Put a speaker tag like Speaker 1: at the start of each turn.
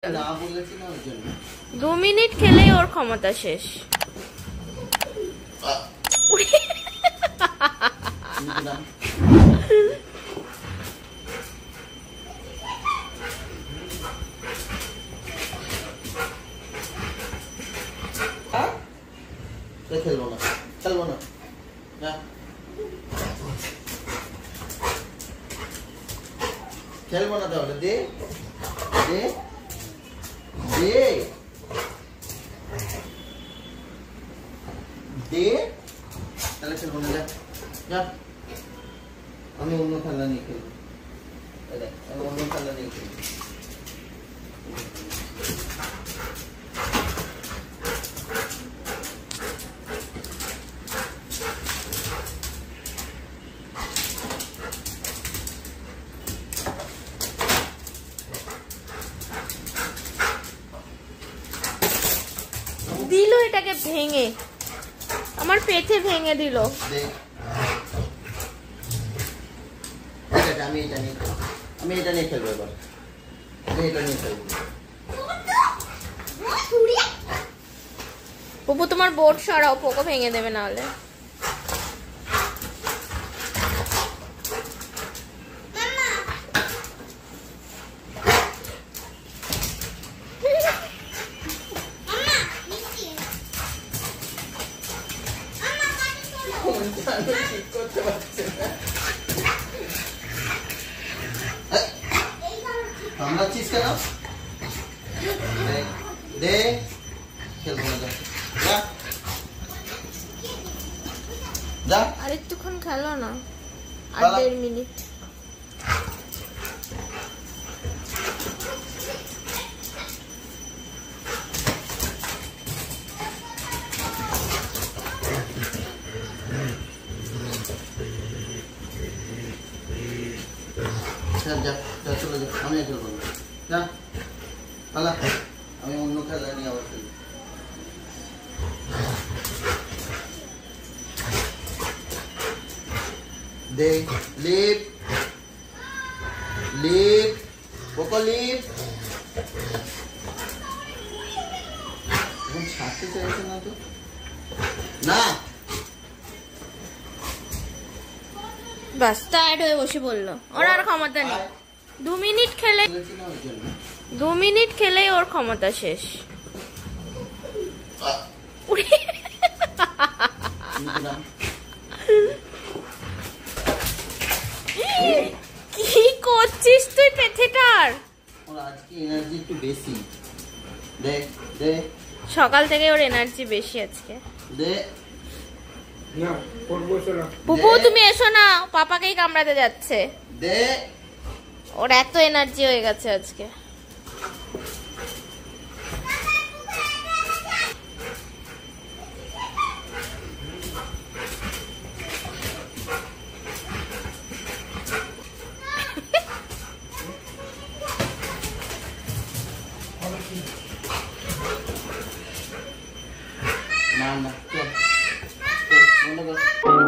Speaker 1: 2 minute খেলেই ওর ক্ষমতা শেষ।
Speaker 2: খেলবো না খেলবো না খেলবো না তাহলে দে দে দে দে তাহলে খেলবো না যা যা আমি অন্য খেলা নিয়ে খেলবো আমি অন্য খেলা নিয়ে খেলবো
Speaker 1: দিল এটাকে ভেঙে আমার পেটে ভেঙে দিল।
Speaker 2: আমি এটা নিয়ে খেলবো এবার আমি এটা নিয়ে খেলবো।
Speaker 1: পুপু তোমার বোর্ড সরাও, পোকো ভেঙে দেবে নাহলে।
Speaker 2: কামড়াচ্ছিস কেন? দে খেলবো না যা যা
Speaker 1: আর একটুক্ষণ খেলো না, আর 1.5 মিনিট।
Speaker 2: যা যা চলে যা আমি খেলবো না যা পালা আমি অন্য খেলা নিয়ে আবার খেলবো। দে লিপ লিপ পোকো লিপ এখন ছাড়তে চাইছে না তো না
Speaker 1: বাস টায়ার্ড হয়ে বসে বললো ওর আর ক্ষমতা নেই। 2 মিনিট খেলে 2 মিনিট খেলেই ওর ক্ষমতা শেষ। কি করছিস তুই পেটেটার?
Speaker 2: ওর আজকে এনার্জি একটু বেশি। দে দে
Speaker 1: সকাল থেকে ওর এনার্জি বেশি আজকে।
Speaker 2: দে
Speaker 3: না পড়বো না
Speaker 1: পুপু তুমি এসো না, পাপাকেই কামড়াতে যাচ্ছে।
Speaker 2: দে
Speaker 1: ওর এত এনার্জি হয়ে গেছে আজকে।
Speaker 2: না না চল বন্ধ কর।